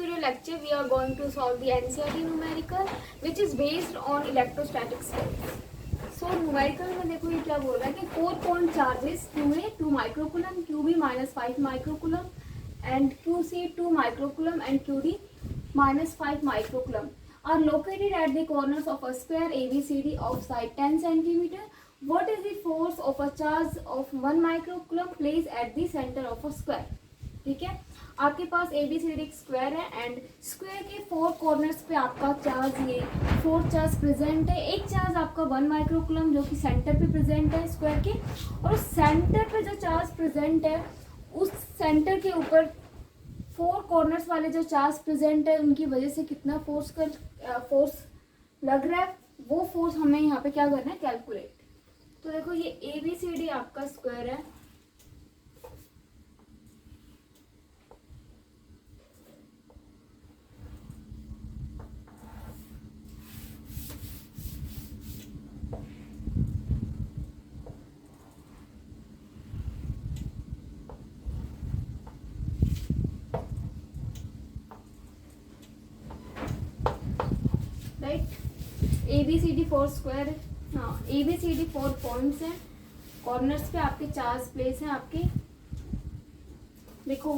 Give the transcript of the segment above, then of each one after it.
video lecture we are going to solve the NCERT numerical which is based on electrostatic skills. So numerical में देखो ये क्या बोल रहा है कि 4 point charges QA 2 microcoulomb, QB -5 microcoulomb and QC 2 microcoulomb and QD -5 microcoulomb are located at the corners of a square ABCD of side 10 centimeter. What is the force of a charge of 1 microcoulomb placed at the center of a square? ठीक है, आपके पास ABCD एक square है and square के 4 corners पे आपका charge ये 4 charge present है. एक चार्ज आपका 1 माइक्रोकुलम जो कि सेंटर पे प्रेजेंट है स्क्वायर के, और सेंटर पे जो चार्ज प्रेजेंट है उस सेंटर के ऊपर 4 कॉर्नर्स वाले जो चार्ज प्रेजेंट है उनकी वजह से कितना फोर्स लग रहा है, वो फोर्स हमें यहाँ पे क्या करना है, कैलकुलेट. तो देखो ये ABCD आपका स्क्वायर है, ABCD 4 स्क्वायर है. हाँ, ABCD 4 पॉइंट्स हैं, कॉर्नर्स पे आपके चार्ज प्लेस हैं आपके. देखो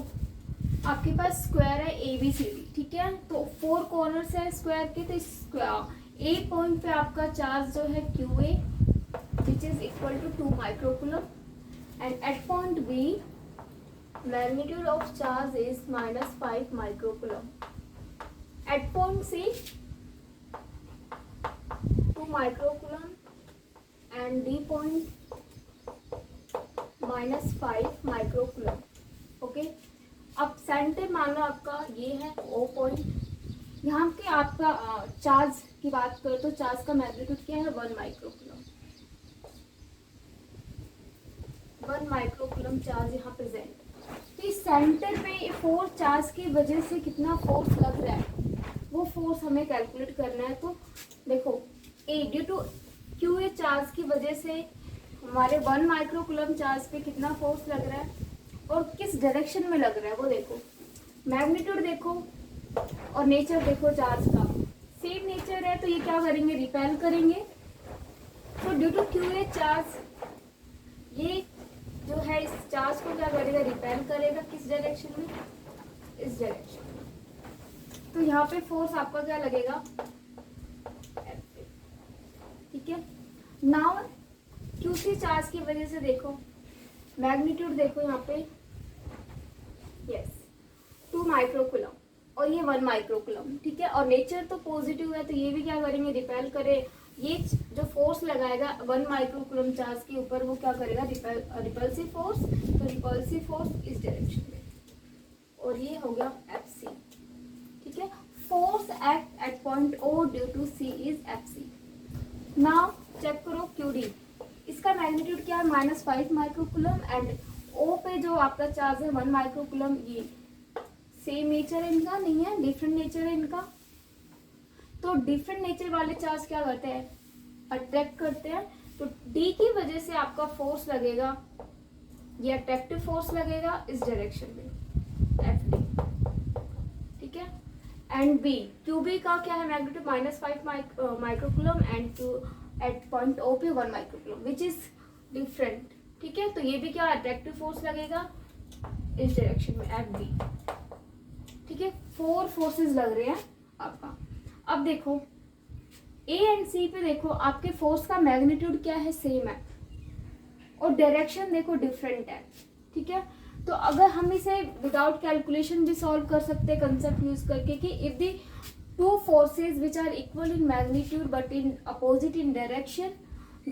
आपके पास स्क्वायर है ABCD, ठीक है, तो 4 कॉर्नर्स है स्क्वायर के, तो स्क्वायर A पॉइंट पे आपका चार्ज जो है QA which is equal to 2 microcoulomb and at point B magnitude of charge is -5 microcoulomb. At point C 2 microcoulomb and D point -5 microcoulomb. Okay, अब सेंटर मान लो आपका ये है O पॉइंट. यहाँ पे आपका चार्ज की बात करें तो चार्ज का मैग्नीट्यूड क्या है, 1 माइक्रोकुलम. 1 माइक्रोकुलम चार्ज यहाँ प्रेजेंट. तो इस सेंटर पे 4 चार्ज की वजह से कितना फोर्स लग रहा है वो फोर्स हमें कैलकुलेट करना है. तो देखो ड्यू टू QA चार्ज की वजह से हमारे 1 माइक्रोकुलम चार्ज पे कितना फोर्स लग रहा है और किस डायरेक्शन में लग रहा है वो देखो. मैग्नीट्यूड देखो और नेचर देखो चार्ज का सेम नेचर है, तो ये क्या करेंगे, रिपेल करेंगे. तो ड्यू टू QA चार्ज ये जो है इस चार्ज को क्या करेगा, रिपेल करेगा. किस डायरेक्शन में, इस डायरेक्शन में. तो यहाँ पे फोर्स आपका क्या लगेगा, ठीक है. नाउ QC चार्ज की वजह से देखो मैग्नीट्यूड देखो यहाँ पे, यस 2 माइक्रोकुलम और ये 1 माइक्रोकुलम, ठीक है, और नेचर तो पॉजिटिव है, तो ये भी क्या करेंगे, रिपेल करे. ये जो फोर्स लगाएगा 1 माइक्रोकुलम चार्ज के ऊपर वो क्या करेगा, रिपल्सिव फोर्स. तो रिपल्सिव फोर्स इस डायरेक्शन में, और ये हो गया FC, ठीक है. Force act at point O due to C is FC. Now check करो QD, इसका मैग्नीट्यूड क्या है, -5 माइक्रोकुलम एंड O पे जो आपका चार्ज है 1 माइक्रोकुलम. ये सेम नेचर है इनका, नहीं है, डिफरेंट नेचर है इनका. तो डिफरेंट नेचर वाले चार्ज क्या करते हैं, अट्रैक्ट करते हैं. तो D की वजह से आपका फोर्स लगेगा, ये अट्रैक्टिव फोर्स लगेगा इस डायरेक्शन में, FD, ठीक है. एंड B QB का क्या है, magnitude -5 microcoulomb and at point O पे 1 माइक्रोकुलम विच इज डिफरेंट, ठीक है. तो ये भी क्या अट्रैक्टिव फोर्स लगेगा इस डायरेक्शन में, FB, ठीक है. 4 फोर्सेस लग रहे हैं आपका. अब देखो A एंड C पे देखो आपके फोर्स का मैग्नीट्यूड क्या है, सेम है, और डायरेक्शन देखो डिफरेंट है, ठीक है. तो अगर हम इसे विदाउट कैलकुलेशन भी सॉल्व कर सकते हैं कंसेप्ट यूज करके कि if the 2 forces which are equal in magnitude but in opposite in direction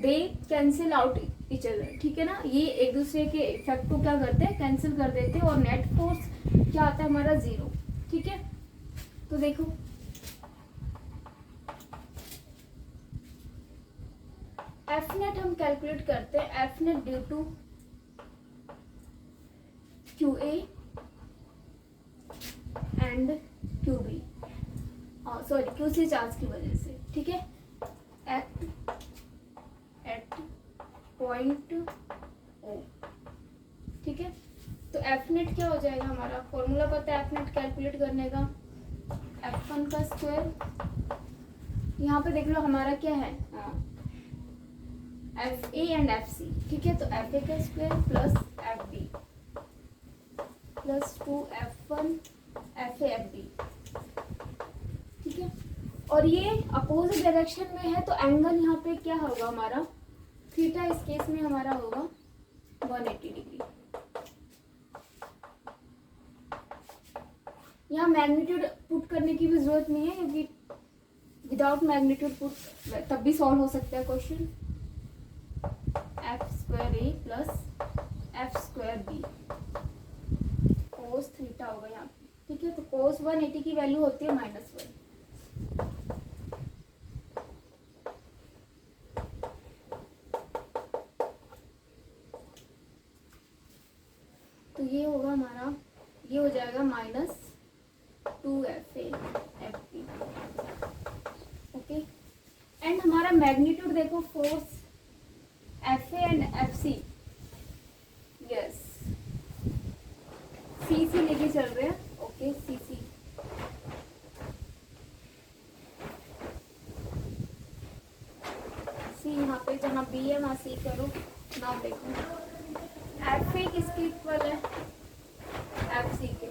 they cancel out each other, ठीक है ना. ये एक दूसरे के इफेक्ट को क्या करते हैं, कैंसिल कर देते हैं, और नेट फोर्स क्या आता है हमारा, 0, ठीक है. तो देखो Fnet हम कैलकुलेट करते हैं, Fnet due to QA and QB, sorry QC charge की वजह से, ठीक है. एट पॉइंट O, ठीक है. तो Fnet क्या हो जाएगा, हमारा फॉर्मूला पता है Fnet कैलकुलेट करने का, F1 का स्क्वायर, यहाँ पे देख लो हमारा क्या है, FA एंड FC, ठीक है। तो FA का square plus FB plus 2F1 FA FB, ठीक है। और ये अपोजिट डायरेक्शन में है, तो एंगल यहाँ पे क्या होगा हमारा, थीटा इस केस में हमारा होगा 180 डिग्री। यहाँ मैग्नीट्यूड पुट करने की भी जरूरत नहीं है, क्योंकि विदाउट मैग्नीट्यूड पुट तब भी सॉल्व हो सकता है question. F² A plus F² B cos theta होगा यहाँ पे, ठीक है। तो कोस 180 की वैल्यू होती है -1। तो ये होगा हमारा, ये हो जाएगा -2FA FB, ओके। एंड हमारा मैग्नीट्यूड देखो, force FA and FC, yes, CC लेके चल रहे हैं, ओके। CC यहाँ पे जहाँ B है वहाँ C करो। नाउ देखो FA किसके इक्वल है, FC के,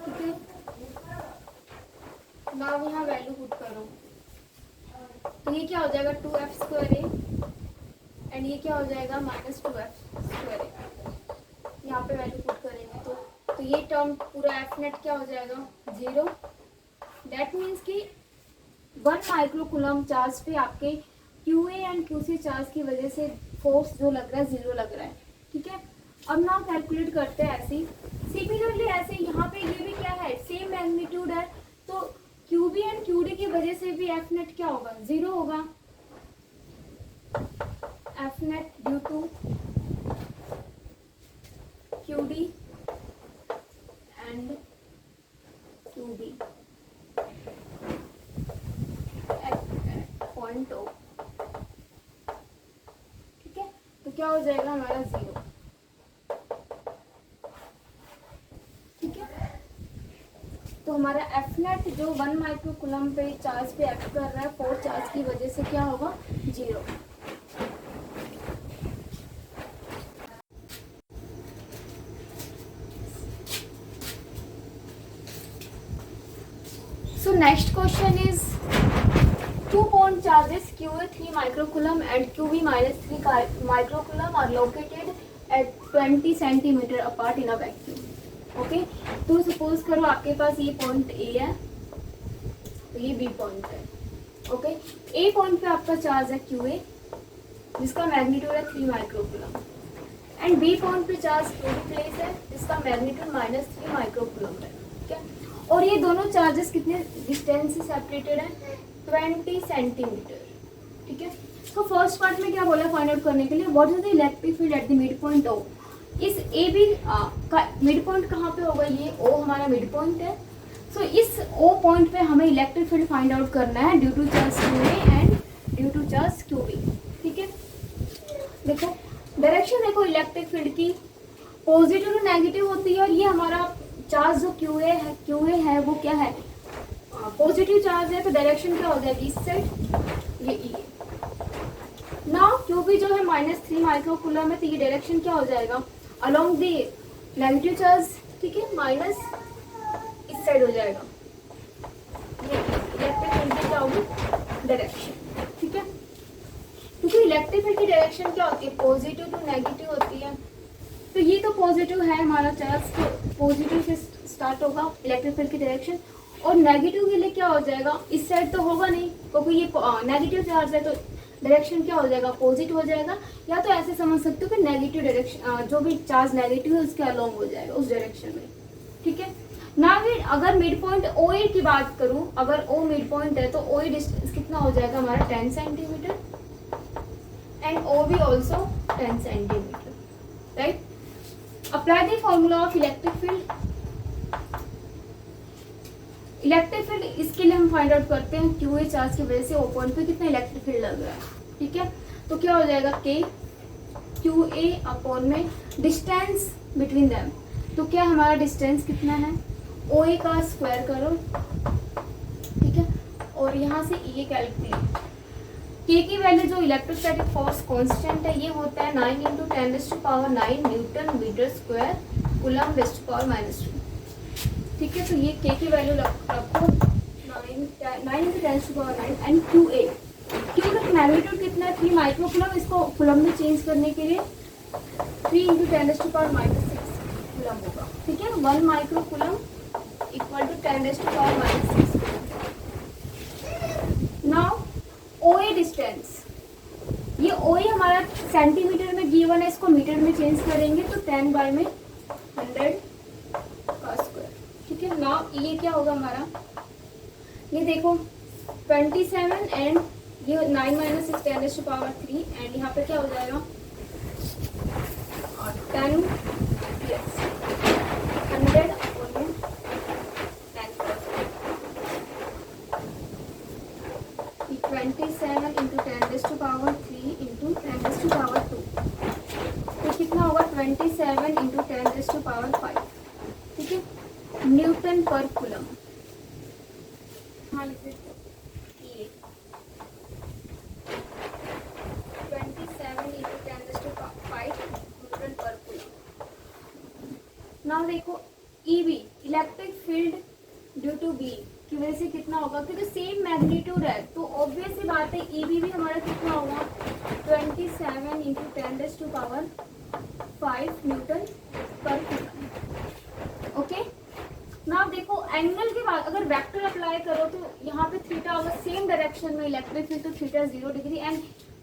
ठीक है। नाउ यहाँ वैल्यू पुट करो, तो ये क्या हो जाएगा 2F² A एंड ये क्या हो जाएगा -2F² A। यहाँ पे वैल्यू पुट करेंगे तो ये टर्म पूरा F नेट क्या हो जाएगा 0। दैट मीन्स कि 1 माइक्रोकूलम चार्ज पे आपके QA एंड QC चार्ज की वजह से फोर्स जो लग रहा है 0 लग रहा है, ठीक है। अब ना कैलकुलेट करते हैं ऐसे सिमिलरली, ऐसे यहाँ पे ये भी क्या है, सेम मैग्नीट्यूड है, तो QB एंड QD की वजह से भी F नेट क्या होगा 0 होगा। F net due to QD and QB point O, ठीक है। तो क्या हो जाएगा हमारा 0, ठीक है। तो हमारा F नेट जो 1 माइक्रोकूलम पे चार्ज पे एक्ट कर रहा है फोर्स चार्ज की वजह से क्या होगा 0। So next question is 2 bond charges QA 3 microcoulomb and QB -3 microcoulomb are located at 20 centimeter apart in a vacuum. Okay, तो सपोज करो आपके पास ये पॉइंट A है, तो ये B पॉइंट है, ओके। A पॉइंट पे आपका चार्ज है QA जिसका मैग्नीट्यूड है 3 माइक्रोकूलम एंड B पॉइंट पे चार्ज QB प्लेस है जिसका मैग्नीट्यूड -3 माइक्रोकूलम है, ठीक है। और ये दोनों चार्जेस कितने डिस्टेंस से सेपरेटेड है 20 सेंटीमीटर, ठीक है। तो फर्स्ट पार्ट में क्या बोला फाइंड आउट करने के लिए, what is the electric field at the mid point O। इस AB का मिड पॉइंट कहाँ पे होगा, ये O हमारा मिड पॉइंट है। सो इस O पॉइंट पे हमें इलेक्ट्रिक फील्ड फाइंड आउट करना है due to charge QA and due to charge QB, ठीक है। देखो डायरेक्शन देखो इलेक्ट्रिक फील्ड की पॉजिटिव टू नेगेटिव होती है, और ये हमारा चार्ज जो QA है वो क्या है पॉजिटिव चार्ज है, तो डायरेक्शन क्या हो जाएगी इस साइड, ये E। नाउ QB जो है -3 माइक्रोकूलम है, तो ये डायरेक्शन क्या हो जाएगा अलोंग द नेगेटिव चार्ज, ठीक है, माइनस इस साइड हो जाएगा, ये इलेक्ट्रिक फील्ड की क्या होगी डायरेक्शन, ठीक है। क्योंकि इलेक्ट्रिक फील्ड की डायरेक्शन क्या होती है पॉजिटिव टू नेगेटिव होती है, तो ये तो पॉजिटिव है हमारा चार्ज, तो पॉजिटिव से स्टार्ट होगा इलेक्ट्रिक फील्ड की डायरेक्शन, और नेगेटिव के लिए क्या हो जाएगा इस साइड तो होगा नहीं, क्योंकि ये नेगेटिव चार्ज है, तो डायरेक्शन क्या हो जाएगा पॉजिटिव हो जाएगा। या तो ऐसे समझ सकते हो कि नेगेटिव डायरेक्शन जो भी चार्ज नेगेटिव है उसके अलोंग हो जाएगा उस डायरेक्शन में, ठीक है ना। अगर मिड पॉइंट OA की बात करूं, अगर O मिड पॉइंट है तो OA डिस्टेंस कितना हो जाएगा हमारा 10 centimetre and OB also 10 centimetre, right. Apply the formula of electric field. Electric field इसके लिए हम फाइंड आउट करते हैं QA चार्ज की वजह से O पॉइंट पे कितना इलेक्ट्रिक फील्ड लग रहा है, ठीक है। तो क्या हो जाएगा K QA अपॉन में डिस्टेंस बिटवीन देम, तो क्या हमारा डिस्टेंस कितना है OA का स्क्वायर करो और यहाँ से ये कैलकुलेट। के की वैल्यू जो इलेक्ट्रोस्टैटिक फोर्स कांस्टेंट है ये होता है 9 × 10⁻⁹ न्यूटन मीटर स्क्वायर कूलम 10⁻⁻3। ठीक है, तो ये के की वैल्यू रखो 9 × 10⁻⁹ एंड क्यू ए। क्यू का मैग्नीट्यूड कितना है 3 माइक्रो कूलम। इसको कूलम में चेंज करने के लिए 3 × 10⁻⁻6 कूलम होगा। ठीक है, 1 microcoulomb equal to 10⁻⁻6। Now OA distance, ये OA हमारा सेंटीमीटर में गिवन है, इसको मीटर में चेंज करेंगे तो 10 में 100 का स्क्वायर। ठीक है, नाउ ये क्या होगा हमारा, ये देखो 27 एंड ये 9 - 6 10⁻³ एंड यहाँ पे क्या हो जाएगा 10 यस 100 अपॉन 10 27 × 10⁻³ × 10⁻²। तो कितना होगा 27 × 10⁵। ठीक है, न्यूटन पर कूलम। हाँ लिख देते ये 27 × 10⁵ न्यूटन पर कूलम। नाउ देखो EB electric field due to B की वजह से कितना होगा, क्योंकि सेम मैग्नीट्यूड है तो ऑब्वियस सी बात है EB भी हमारा कितना होगा 27 × 10⁵ न्यूटन पर कूलम। ओके, नाउ देखो एंगल के बाद अगर वेक्टर अप्लाई करो तो यहाँ पे थीटा होगा सेम डायरेक्शन में इलेक्ट्रिक फील्ड, तो theta 0 degree and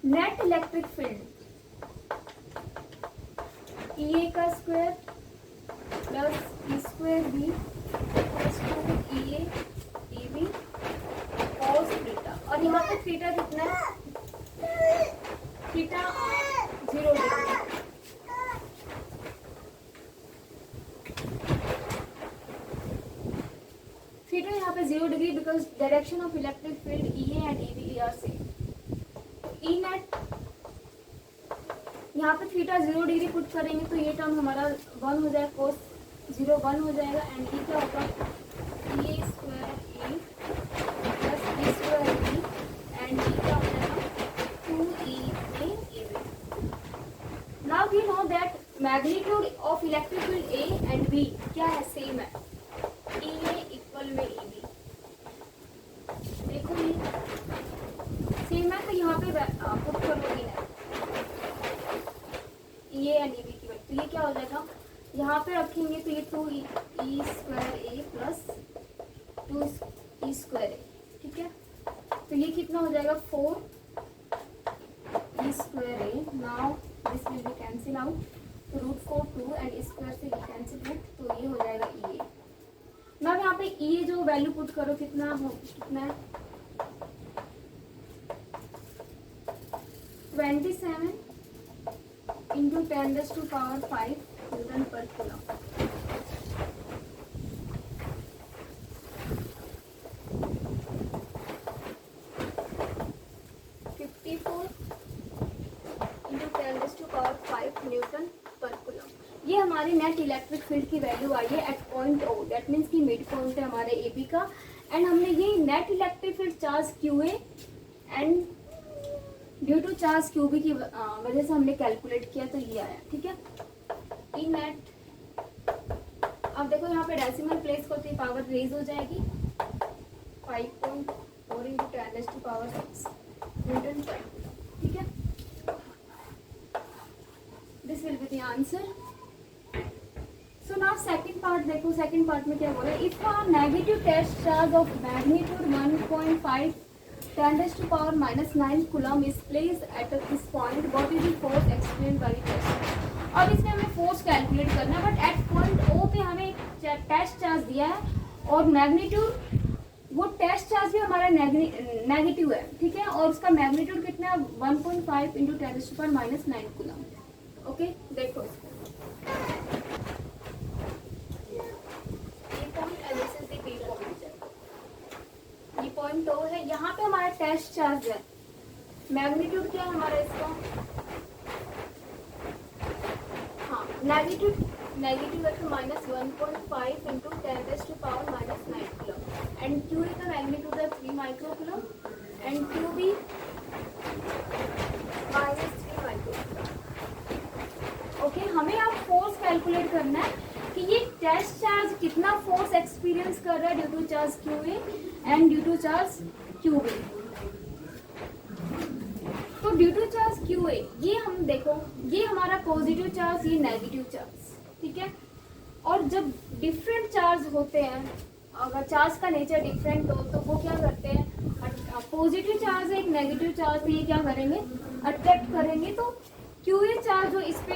net electric field EA का square plus E²B EA EB cos theta. और यहाँ पे थीटा कितना है, थीटा 0 डिग्री। थीटा यहाँ पे 0 degree because direction of electric field EA and EB are same. E net यहाँ पे थीटा 0 डिग्री पुट करेंगे तो ये टर्म हमारा 1 हो जाएगा, cos 0 1 हो जाएगा एंड ये क्या होगा EA² E plus E² E and ये क्या हो जाएगा 2EA EB। Now we know that magnitude of electric field A and B क्या है, सेम है, EA इक्वल में EB। देखो ये सेम है तो यहाँ पे पुट करोगे ना EA एंड EB की वैल्यू, तो ये क्या हो जाएगा यहाँ पे रखेंगे तो ये 2E² प्लस 2E²। ठीक है, तो ये कितना हो जाएगा 4E²। Now this will B cancel out, तो √4 2 एंड स्क्वायर से ये कैंसिल आउट, तो ये हो जाएगा EA। ना यहाँ पे EA जो वैल्यू पुट करो कितना है 27 × 10⁵ न्यूटन पर कूलम। न्यूटन पर कूलम। ये हमारी नेट इलेक्ट्रिक फील्ड की वैल्यू आई है at point O, that means की मिड पॉइंट है हमारे AB का। एंड हमने ये net electric field charge QA and due to charge QB की वजह से हमने कैलकुलेट किया तो ये आया। ठीक है, ई नेट। अब देखो यहाँ पे डेसिमल प्लेस को तो पावर रेज हो जाएगी 5.4 × 10⁻⁶ न्यूटन पर। ठीक है, this will be the answer. So now second part देखो, सेकंड पार्ट में क्या बोल रहा है, if a negative test charge of magnitude 1.5 10⁻⁻9 coulomb is placed at this point, what is the force explained by the test. अब इसमें हमें force calculate करना है, बट एट पॉइंट O पे हमें टेस्ट चार्ज दिया है और मैग्नीट्यूड, वो टेस्ट चार्ज भी हमारा नेगेटिव है। ठीक है, और उसका मैग्नीट्यूड कितना है 1.5 × 10⁻⁹ कूलम। ओके, देखो इसको ये पॉइंट O है, यहाँ पे हमारा टेस्ट चार्ज है, मैग्नीट्यूड क्या है हमारा इसका, हाँ नेगेटिव है तो -1.5 × 10⁻⁹ कूलम। एंड क्यू ए का मैग्नीट्यूड है 3 microcoulomb and Q B -3 microcoulomb. Okay, हमें अब फोर्स कैलकुलेट करना है कि ये टेस्ट चार्ज कितना फोर्स एक्सपीरियंस कर रहा है due to charge Q A and due to charge Q B. तो due to charge Q A, ये हम देखो, ये हमारा पॉजिटिव चार्ज, ये नेगेटिव चार्ज, ठीक है। और जब डिफरेंट चार्ज होते हैं, अगर चार्ज का नेचर डिफरेंट हो तो वो क्या करते हैं, पॉजिटिव चार्ज है एक नेगेटिव चार्ज है, ये क्या करेंगे, अट्रैक्ट करेंगे। तो क्यू ए चार्ज जो इस पे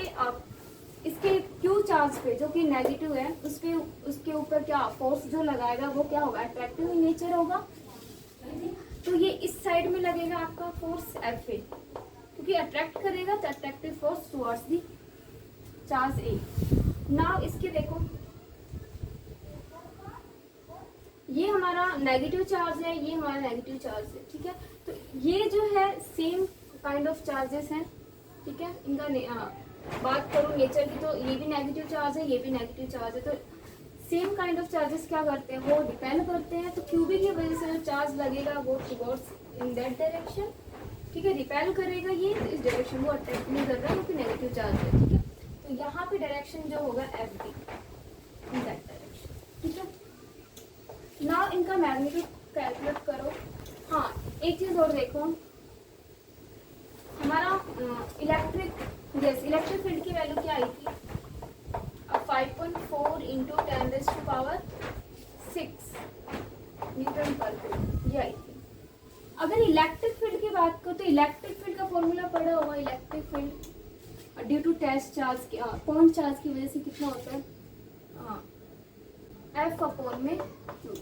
इसके क्यू चार्ज पे जो कि नेगेटिव है, उस पे उसके ऊपर क्या फोर्स जो लगाएगा वो क्या होगा, अट्रैक्टिव इन नेचर होगा। तो ये इस साइड में लगेगा आपका फोर्स एफ ए, क्योंकि अट्रैक्ट करेगा तो attractive force towards the charge A. Now इसके देखो, ये हमारा नेगेटिव चार्ज है, ये हमारा नेगेटिव चार्ज है, ठीक है। तो ये जो है सेम काइंड ऑफ चार्जेस हैं, ठीक है। इनका बात करूँ नेचर की तो ये भी नेगेटिव चार्ज है, ये भी नेगेटिव चार्ज है। तो सेम काइंड ऑफ चार्जेस क्या करते हैं, वो रिपेल करते हैं। तो क्यूबी की वजह से जो चार्ज लगेगा वो टुवर्ड्स इन दैट डायरेक्शन, ठीक है, रिपेल करेगा ये इस डायरेक्शन, वो अट्रैक्ट नहीं कर रहा है क्योंकि नेगेटिव चार्ज है, ठीक है। तो यहाँ पे डायरेक्शन जो होगा F D in that direction, ठीक है। नाउ इनका मैग्नीट्यूड कैलकुलेट करो। हाँ, एक चीज और देखो, हमारा इलेक्ट्रिक फील्ड की वैल्यू क्या आई थी, 5.4 इंटू 10⁻6 न्यूटन पर कूलम, ये आई थी। अगर इलेक्ट्रिक फील्ड की बात करो तो इलेक्ट्रिक फील्ड का फॉर्मूला पढ़ा होगा, electric field due to test charge की पॉइंट चार्ज की वजह से कितना होता है, एफ अपॉन में क्यू,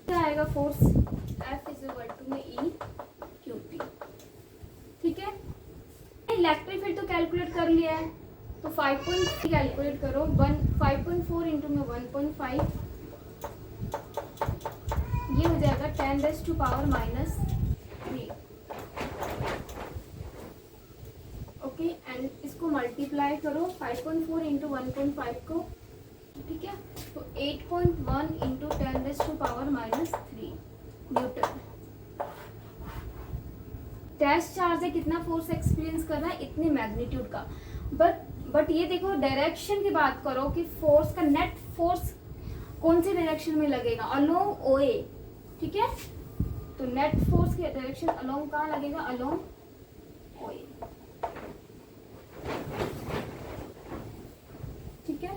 क्या आएगा force, F is equal to में ई क्यू टी, ठीक है। इलेक्ट्रिक फील्ड तो कैलकुलेट कर लिया है, तो 5.3 कैलकुलेट करो, 5.4 इंटू में 1.5, ये हो जाएगा 10⁻⁻3। ओके, एंड इसको मल्टीप्लाई करो 5.4 इंटू 1.5 को, ठीक है। तो 8.1 इंटू 10⁻⁻3 न्यूटन। टेस्ट चार्ज है, कितना फोर्स एक्सपीरियंस कर रहा है, इतने मैग्नीट्यूड का। बट ये देखो, डायरेक्शन की बात करो कि फोर्स का नेट फोर्स कौन से डायरेक्शन में लगेगा, अलोंग ओ ए, ठीक है। तो नेट फोर्स की डायरेक्शन अलोंग कहाँ लगेगा, अलोंग ओ ए, ठीक है।